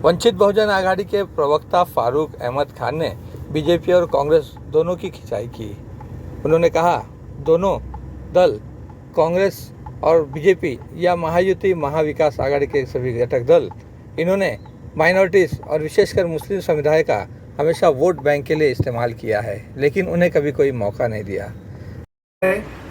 वंचित बहुजन आघाड़ी के प्रवक्ता फारूक अहमद खान ने बीजेपी और कांग्रेस दोनों की खिंचाई की। उन्होंने कहा, दोनों दल कांग्रेस और बीजेपी या महायुति महाविकास आघाड़ी के सभी घटक दल, इन्होंने माइनॉरिटीज़ और विशेषकर मुस्लिम समुदाय का हमेशा वोट बैंक के लिए इस्तेमाल किया है, लेकिन उन्हें कभी कोई मौका नहीं दिया।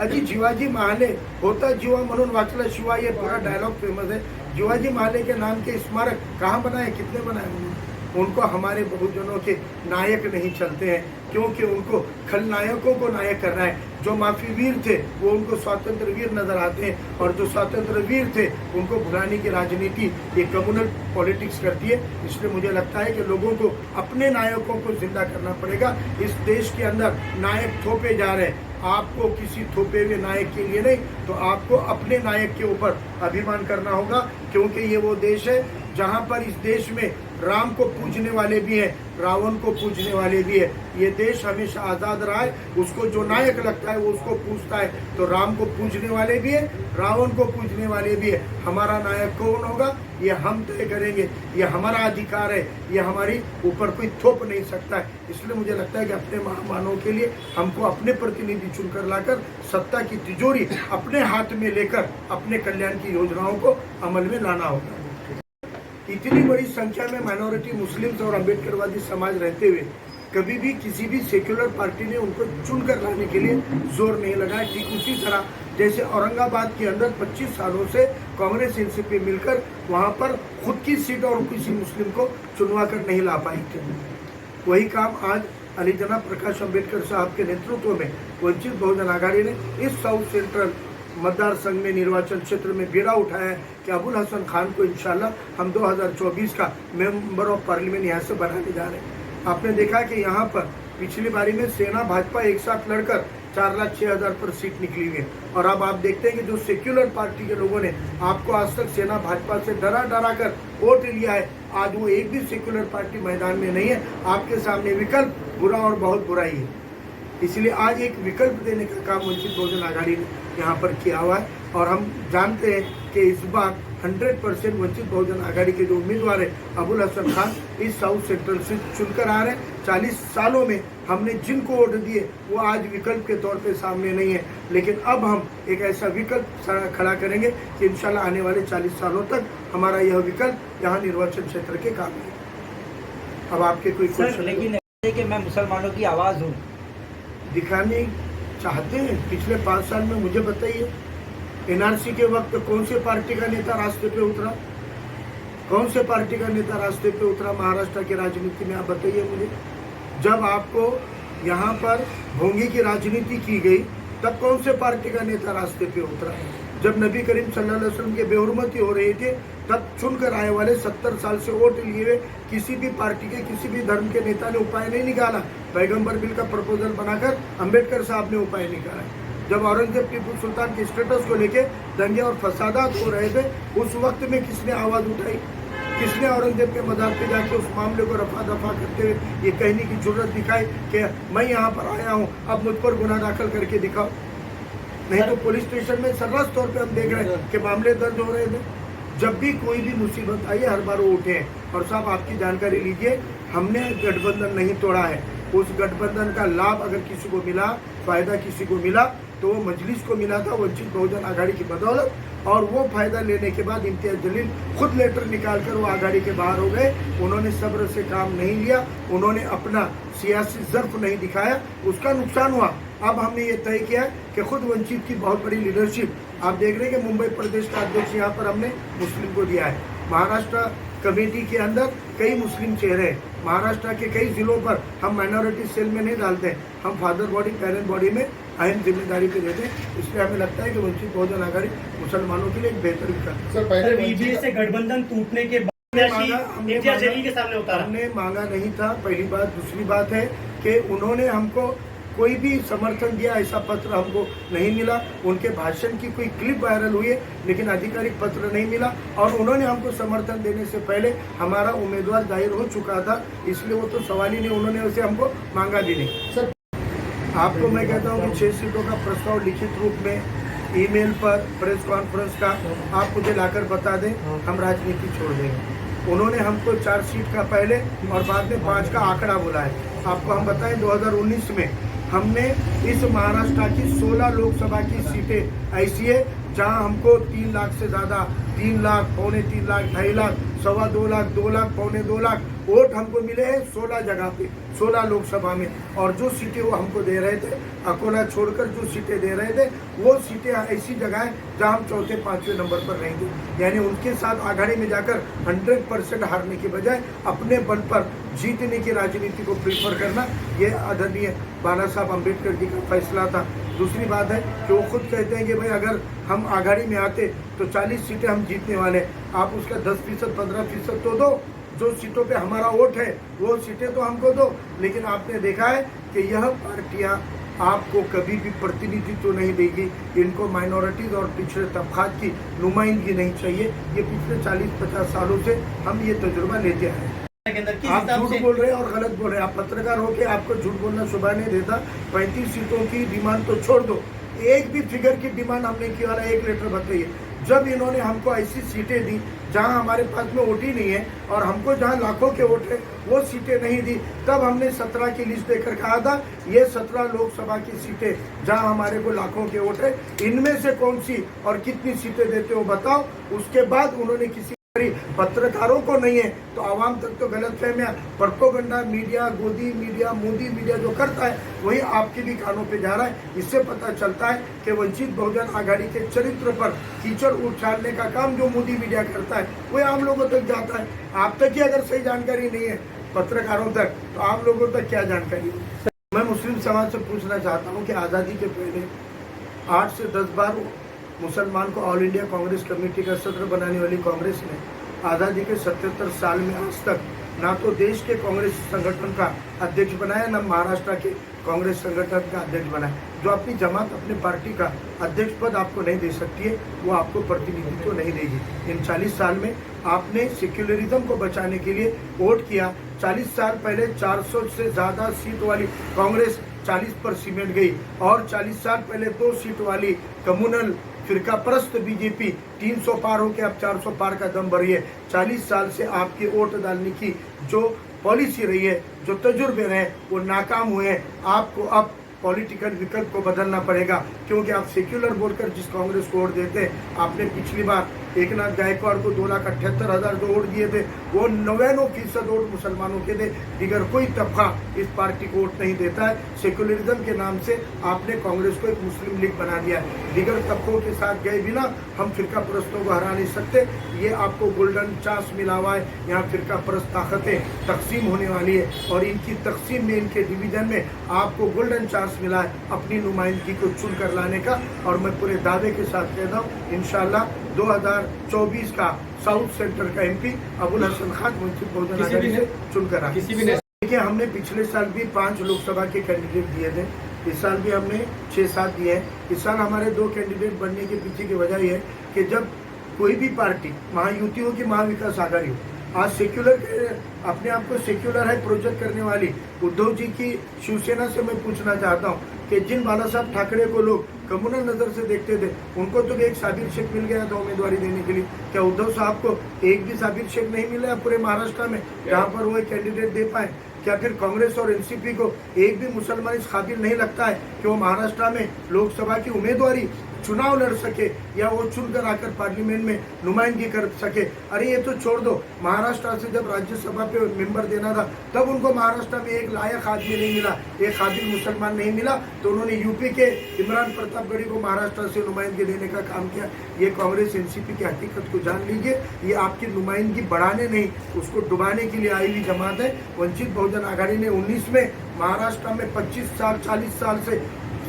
अजी जिवाजी महाले होता जीवा म्हणून वाचला शिवाय ये पूरा डायलॉग फेमस है। जिवाजी महाले के नाम के स्मारक कहाँ बनाए, कितने बनाए उनको हमारे बहुजनों के नायक नहीं चलते हैं, क्योंकि उनको खलनायकों को नायक करना है। जो माफी वीर थे वो उनको स्वतंत्र वीर नजर आते हैं, और जो स्वतंत्र वीर थे उनको भुलाने की राजनीति ये कम्युनल पॉलिटिक्स करती है। इसलिए मुझे लगता है कि लोगों को अपने नायकों को जिंदा करना पड़ेगा। इस देश के अंदर नायक थोपे जा रहे हैं, आपको किसी थोपे हुए नायक के लिए नहीं, तो आपको अपने नायक के ऊपर अभिमान करना होगा, क्योंकि ये वो देश है जहाँ पर इस देश में राम को पूजने वाले भी हैं, रावण को पूजने वाले भी है। ये देश हमेशा आज़ाद रहा है। उसको जो नायक लगता है वो उसको पूजता है। तो राम को पूजने वाले भी है, रावण को पूजने वाले भी है। हमारा नायक कौन होगा ये हम तय करेंगे, ये हमारा अधिकार है, ये हमारी ऊपर कोई थोप नहीं सकता है। इसलिए मुझे लगता है कि अपने महामानव के लिए हमको अपने प्रतिनिधि चुनकर लाकर सत्ता की तिजोरी अपने हाथ में लेकर अपने कल्याण की योजनाओं को अमल में लाना होगा। इतनी बड़ी संख्या में माइनॉरिटी मुस्लिम्स और अम्बेडकरवादी समाज रहते हुए कभी भी किसी भी सेक्युलर पार्टी ने उनको चुनकर लाने के लिए जोर नहीं लगाया। ठीक उसी तरह जैसे औरंगाबाद के अंदर 25 सालों से कांग्रेस एनसीपी मिलकर वहां पर खुद की सीट और किसी मुस्लिम को चुनवा कर नहीं ला पाई थे, वही काम आज अली जनाब प्रकाश अम्बेडकर साहब के नेतृत्व में वंचित बहुजन आघाड़ी ने इस साउथ सेंट्रल मतदार संघ में निर्वाचन क्षेत्र में बीड़ा उठाया है कि अबुल हसन खान को इंशाल्लाह हम 2024 का मेंबर ऑफ पार्लियामेंट यहाँ से बनाने जा रहे हैं। आपने देखा कि यहाँ पर पिछली बारी में सेना भाजपा एक साथ लड़कर 4,06,000 पर सीट निकली हुई है, और अब आप देखते हैं कि जो सेक्युलर पार्टी के लोगों ने आपको आज तक सेना भाजपा से डरा कर वोट लिया है, आज वो एक भी सेक्युलर पार्टी मैदान में नहीं है। आपके सामने विकल्प बुरा और बहुत बुरा ही है। इसलिए आज एक विकल्प देने का काम वंचित बहुजन आघाड़ी ने यहाँ पर किया हुआ है, और हम जानते हैं कि इस बार 100% वंचित बहुजन आघाड़ी के जो उम्मीदवार है अबुल हसन खान इस साउथ सेंट्रल से चुनकर आ रहे हैं। 40 सालों में हमने जिनको वोट दिए वो आज विकल्प के तौर पे सामने नहीं है, लेकिन अब हम एक ऐसा विकल्प खड़ा करेंगे कि इंशाल्लाह आने वाले 40 सालों तक हमारा यह विकल्प यहाँ निर्वाचन क्षेत्र के काम है। अब आपके कोई क्वेश्चन? लेकिन कि मैं मुसलमानों की आवाज़ हूँ दिखाने चाहते हैं। पिछले 5 साल में मुझे बताइए, एनआरसी के वक्त कौन से पार्टी का नेता रास्ते पे उतरा? कौन से पार्टी का नेता रास्ते पे उतरा महाराष्ट्र की राजनीति में? आप बताइए मुझे। जब आपको यहाँ पर भोंगी की राजनीति की गई तब कौन से पार्टी का नेता रास्ते पे उतरा? जब नबी करीम सल्लल्लाहु अलैहि वसल्लम के बेहुरमती हो रही थी तब चुनकर आए वाले 70 साल से वोट लिए हुए किसी भी पार्टी के किसी भी धर्म के नेता ने उपाय नहीं निकाला। पैगंबर बिल का प्रपोजल बनाकर अम्बेडकर साहब ने उपाय निकाला। जब औरंगजेब टीपू सुल्तान के स्टेटस को लेके दंगे और फसादात हो रहे थे, उस वक्त में किसने आवाज उठाई? किसने औरंगजेब के मजार पे जाके उस मामले को रफा दफा करते हुए ये कहने की जरूरत दिखाई कि मैं यहाँ पर आया हूँ, अब मुझ पर गुनाह दाखिल करके दिखाओ? नहीं तो पुलिस स्टेशन में सर्रास तौर पे हम देख रहे हैं कि मामले दर्ज हो रहे थे। जब भी कोई भी मुसीबत आई हर बार वो उठे हैं। और साहब आपकी जानकारी लीजिए, हमने गठबंधन नहीं तोड़ा है। उस गठबंधन का लाभ अगर किसी को मिला, फायदा किसी को मिला तो वो मजलिस को मिला था वंचित बहुजन आघाड़ी की बदौलत, और वो फायदा लेने के बाद इम्तियाज जलील खुद लेटर निकालकर वो आघाड़ी के बाहर हो गए। उन्होंने सब्र से काम नहीं लिया, उन्होंने अपना सियासी ज़र्फ नहीं दिखाया, उसका नुकसान हुआ। अब हमने ये तय किया कि खुद वंचित की बहुत बड़ी लीडरशिप, आप देख रहे हैं कि मुंबई प्रदेश का अध्यक्ष यहाँ पर हमने मुस्लिम को दिया है। महाराष्ट्र कमेटी के अंदर कई मुस्लिम चेहरे हैं। महाराष्ट्र के कई जिलों पर हम माइनॉरिटी सेल में नहीं डालते हैं, हम फादर बॉडी पेरेंट बॉडी में अहम जिम्मेदारी पे देते हैं। इसलिए हमें लगता है कि वंचित बहुजन आघाड़ी मुसलमानों के लिए एक बेहतर विकल्प। सर पहले ईवीएम से गठबंधन टूटने के हमने जलील के सामने उतारा, हमने मांगा नहीं था, पहली बात। दूसरी बात है कि उन्होंने हमको कोई भी समर्थन दिया ऐसा पत्र हमको नहीं मिला। उनके भाषण की कोई क्लिप वायरल हुई है लेकिन आधिकारिक पत्र नहीं मिला, और उन्होंने हमको समर्थन देने से पहले हमारा उम्मीदवार जाहिर हो चुका था, इसलिए वो तो सवाल ही नहीं, उन्होंने उसे हमको मांगा भी नहीं। सर आपको मैं कहता हूँ कि 6 सीटों का प्रस्ताव लिखित रूप में ईमेल पर प्रेस कॉन्फ्रेंस का आप मुझे लाकर बता दें, हम राजनीति छोड़ देंगे। उन्होंने हमको 4 सीट का पहले और बाद में 5 का आंकड़ा बोला है। आपको हम बताएं 2019 में हमने इस महाराष्ट्र की 16 लोकसभा की सीटें ऐसी है जहां हमको 3 लाख से ज़्यादा, 3 लाख, पौने 3 लाख, 2.5 लाख, 2.25 लाख, 2 लाख, पौने 2 लाख वोट हमको मिले हैं 16 जगह पे, 16 लोकसभा में। और जो सीटें वो हमको दे रहे थे, अकोला छोड़कर जो सीटें दे रहे थे, वो सीटें ऐसी जगह है जहां हम चौथे 5वें नंबर पर रहेंगे। यानी उनके साथ आघाड़ी में जाकर 100% हारने के बजाय अपने बल पर जीतने की राजनीति को प्रेफर करना, ये आदरणीय बाला साहब अम्बेडकर जी का फैसला था। दूसरी बात है कि वो खुद कहते हैं कि भाई अगर हम आघाड़ी में आते तो 40 सीटें हम जीतने वाले, आप उसका 10%, 15% तो दो, जो सीटों पे हमारा वोट है वो सीटें तो हमको दो। लेकिन आपने देखा है कि यह पार्टियां आपको कभी भी प्रतिनिधित्व तो नहीं देगी, इनको माइनॉरिटीज और पिछड़े तबकात की नुमाइंदगी नहीं चाहिए। ये पिछले 40-50 सालों से हम ये तजुर्बा लेते आए हैं। के अंदर किस आप हिसाब झूठ से बोल रहे हैं और गलत बोल रहे हैं। आप पत्रकार होके आपको झूठ बोलना शोभा नहीं देता। 35 सीटों की डिमांड तो छोड़ दो, एक भी फिगर की डिमांड हमने की वाला एक लेटर बताइए। जब इन्होंने हमको ऐसी सीटें दी जहां हमारे पास में वोट ही नहीं है और हमको जहां लाखों के वोट है वो सीटें नहीं दी, तब हमने 17 की लिस्ट देकर कहा था ये 17 लोकसभा की सीटें जहां हमारे को लाखों के वोट है, इनमें से कौन सी और कितनी सीटें देते हो बताओ। उसके बाद उन्होंने किसी पत्रकारों को नहीं है तो आवाम तक तो गलत फहमियां, प्रोपेगेंडा मीडिया, गोदी मीडिया, मोदी मीडिया जो करता है वही आपके भी कानों पे जा रहा है। इससे पता चलता है कि वंचित बहुजन आघाड़ी के चरित्र पर कीचड़ उछालने का काम जो मोदी मीडिया करता है वही आम लोगों तक जाता है। आप तक ही अगर सही जानकारी नहीं है पत्रकारों तक, तो आम लोगों तक क्या जानकारी है। मैं मुस्लिम समाज से पूछना चाहता हूँ कि आज़ादी के पहले 8 से 10 बार मुसलमान को ऑल इंडिया कांग्रेस कमेटी का सदर बनाने वाली कांग्रेस ने आज़ादी के 77 साल में आज तक ना तो देश के कांग्रेस संगठन का अध्यक्ष बनाया, ना महाराष्ट्र के कांग्रेस संगठन का अध्यक्ष बनाया। जो अपनी जमात, अपनी पार्टी का अध्यक्ष पद आपको नहीं दे सकती है, वो आपको प्रतिनिधित्व तो नहीं देगी। इन 40 साल में आपने सेक्युलरिज्म को बचाने के लिए वोट किया। 40 साल पहले 400 से ज़्यादा सीट वाली कांग्रेस 40 पर सिमट गई और 40 साल पहले 2 सीट वाली कम्युनल फिरका परस्त बीजेपी 300 पार होकर अब 400 पार का दम भरी है। 40 साल से आपकी वोट डालने की जो पॉलिसी रही है, जो तजुर्बे रहे, वो नाकाम हुए हैं। आपको अब पॉलिटिकल विकल्प को बदलना पड़ेगा, क्योंकि आप सेक्युलर बोलकर जिस कांग्रेस को वोट देते हैं, आपने पिछली बार एकनाथ गायकवाड़ को 2,78,000 जो वोट दिए थे वो 99% वोट मुसलमानों के थे। दिगर कोई तबका इस पार्टी को वोट नहीं देता है। सेक्युलरिज्म के नाम से आपने कांग्रेस को एक मुस्लिम लीग बना दिया है। दिगर तबकों के साथ गए बिना हम फिरका परस्तों को हरा नहीं सकते। ये आपको गोल्डन चांस मिला हुआ है। यहाँ फिरका परस्त ताकतें तकसीम होने वाली है और इनकी तकसीम में, इनके डिवीजन में आपको गोल्डन चांस मिला है अपनी नुमाइंदगी को चुन कर लाने का। और मैं पूरे दावे के साथ कहता हूँ इंशाल्लाह 2024 का साउथ सेंटर का एमपी अबुल हसन खान वंचित बहुजन आघाड़ी से चुनकर आए। देखिए, हमने पिछले साल भी 5 लोकसभा के कैंडिडेट दिए थे, इस साल भी हमने 6-7 दिए हैं। इस साल हमारे 2 कैंडिडेट बनने के पीछे की वजह यह है कि जब कोई भी पार्टी महायुति हो कि महाविकास आघाड़ी हो, आज सेक्युलर अपने आप को सेक्युलर है प्रोजेक्ट करने वाली उद्धव जी की शिवसेना से मैं पूछना चाहता हूँ कि जिन बाला साहब ठाकरे को लोग कम्युनल नजर से देखते थे, उनको तो एक साबिर शेख मिल गया था उम्मीदवारी देने के लिए। क्या उद्धव साहब को एक भी साबिर शेख नहीं मिला पूरे महाराष्ट्र में जहाँ पर वो एक कैंडिडेट दे पाए? क्या फिर कांग्रेस और एनसीपी को एक भी मुसलमान इस काबिल नहीं लगता है कि वो महाराष्ट्र में लोकसभा की उम्मीदवारी चुनाव लड़ सके या वो चुनकर आकर पार्लियामेंट में नुमाइंदगी कर सके? अरे ये तो छोड़ दो, महाराष्ट्र से जब राज्यसभा पे मेंबर देना था तब उनको महाराष्ट्र में एक लायक आदमी नहीं मिला, एक काबिल मुसलमान नहीं मिला, तो उन्होंने यूपी के इमरान प्रतापगढ़ी को महाराष्ट्र से नुमाइंदगी देने का काम किया। ये कांग्रेस एनसीपी की हकीकत को जान लीजिए, ये आपकी नुमाइंदगी बढ़ाने नहीं उसको डुबाने के लिए आई हुई जमात है। वंचित बहुजन आघाड़ी ने 19 में महाराष्ट्र में 25 साल 40 साल से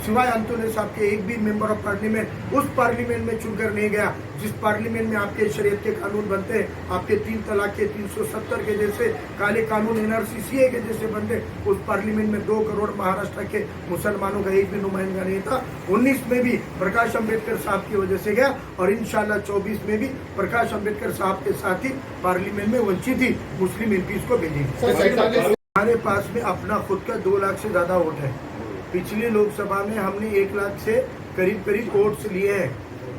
सिवाय अंतुले साहब के एक भी मेंबर ऑफ पार्लियामेंट उस पार्लियामेंट में चुनकर नहीं गया जिस पार्लियामेंट में आपके शरीयत के कानून बनते हैं, आपके 3 तलाक के 370 के जैसे काले कानून एनआरसी सीए के जैसे बनते, उस पार्लियामेंट में 2 करोड़ महाराष्ट्र के मुसलमानों का एक भी नुमाइंदा नहीं था। 19 में भी प्रकाश अम्बेडकर साहब की वजह से गया और इंशाल्लाह 24 में भी प्रकाश अम्बेडकर साहब के साथ ही पार्लियामेंट में वंचित ही मुस्लिम एमपीज को भेजेंगे। हमारे पास में अपना खुद का 2 लाख से ज्यादा वोट है। पिछली लोकसभा में हमने 1 लाख से करीब वोट्स लिए हैं।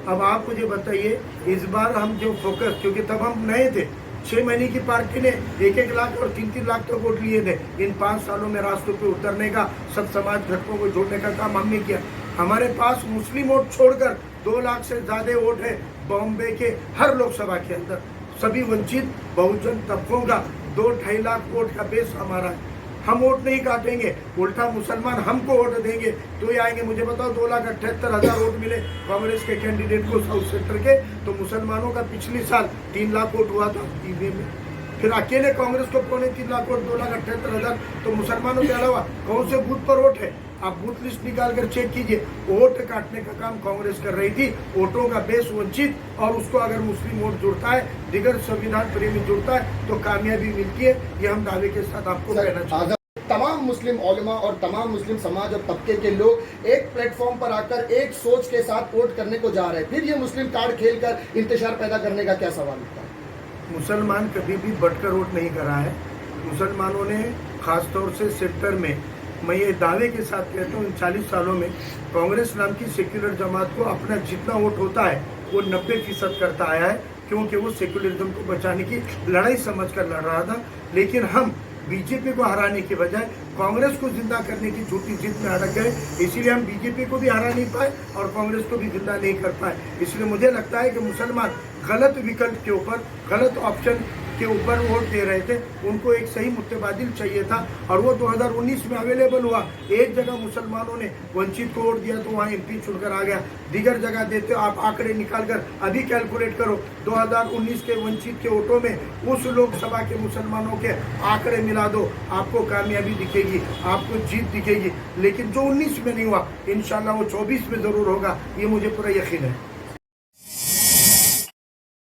अब आप मुझे बताइए, इस बार हम जो फोकस, क्योंकि तब हम नए थे, 6 महीने की पार्टी ने 1-1 लाख और 3-3 लाख तक वोट लिए थे। इन 5 सालों में रास्तों पे उतरने का, सब समाज घटकों को जोड़ने का काम हमने किया। हमारे पास मुस्लिम वोट छोड़कर 2 लाख से ज्यादा वोट है बॉम्बे के हर लोकसभा के अंदर। सभी वंचित बहुजन तबकों का 2-2.5 लाख वोट का बेस हमारा है। हम वोट नहीं काटेंगे, उल्टा मुसलमान हमको वोट देंगे तो ही आएंगे। मुझे बताओ 2,78,000 वोट मिले कांग्रेस के कैंडिडेट को साउथ सेक्टर के, तो मुसलमानों का पिछले साल 3 लाख वोट हुआ था ईवीएम में। फिर अकेले कांग्रेस को 3.25 लाख वोट, 2,78,000, तो मुसलमानों के अलावा कौन से बूथ पर वोट है? आप बूथ लिस्ट निकाल कर चेक कीजिए। वोट काटने का काम कांग्रेस कर रही थी। वोटों का बेस वंचित, और उसको अगर मुस्लिम वोट जुड़ता है, दिगर संविधान प्रेमी जुड़ता है तो कामयाबी मिलती है। ये हम दावे के साथ आपको कहना चाहते हैं। तमाम मुस्लिम उलमा और तमाम मुस्लिम समाज और तबके के लोग एक प्लेटफॉर्म पर आकर एक सोच के साथ वोट करने को जा रहे हैं, फिर ये मुस्लिम कार्ड खेलकर इंतशार पैदा करने का क्या सवाल उठता है? मुसलमान कभी भी बढ़कर वोट नहीं करा है। मुसलमानों ने खासतौर से सेक्टर में, मैं ये दावे के साथ कहता हूँ, इन 40 सालों में कांग्रेस नाम की सेक्युलर जमात को अपना जितना वोट होता है वो 90% करता आया है, क्योंकि वो सेक्युलरिज्म को बचाने की लड़ाई समझकर लड़ रहा था। लेकिन हम बीजेपी को हराने के बजाय कांग्रेस को जिंदा करने की झूठी जिद में अड़क गए, इसीलिए हम बीजेपी को भी हरा नहीं पाए और कांग्रेस को भी जिंदा नहीं कर पाए। इसलिए मुझे लगता है कि मुसलमान गलत विकल्प के ऊपर, गलत ऑप्शन के ऊपर वोट दे रहे थे। उनको एक सही मुतबादिल चाहिए था और वो 2019 में अवेलेबल हुआ। एक जगह मुसलमानों ने वंचित को वोट दिया तो वहाँ एमपी चुनकर आ गया, दीगर जगह देते हो आप आंकड़े निकाल कर अभी कैलकुलेट करो। 2019 के वंचित के वोटों में उस लोकसभा के मुसलमानों के आंकड़े मिला दो, आपको कामयाबी दिखेगी, आपको जीत दिखेगी। लेकिन जो 19 में नहीं हुआ, इंशाल्लाह वो 24 में जरूर होगा, ये मुझे पूरा यकीन है।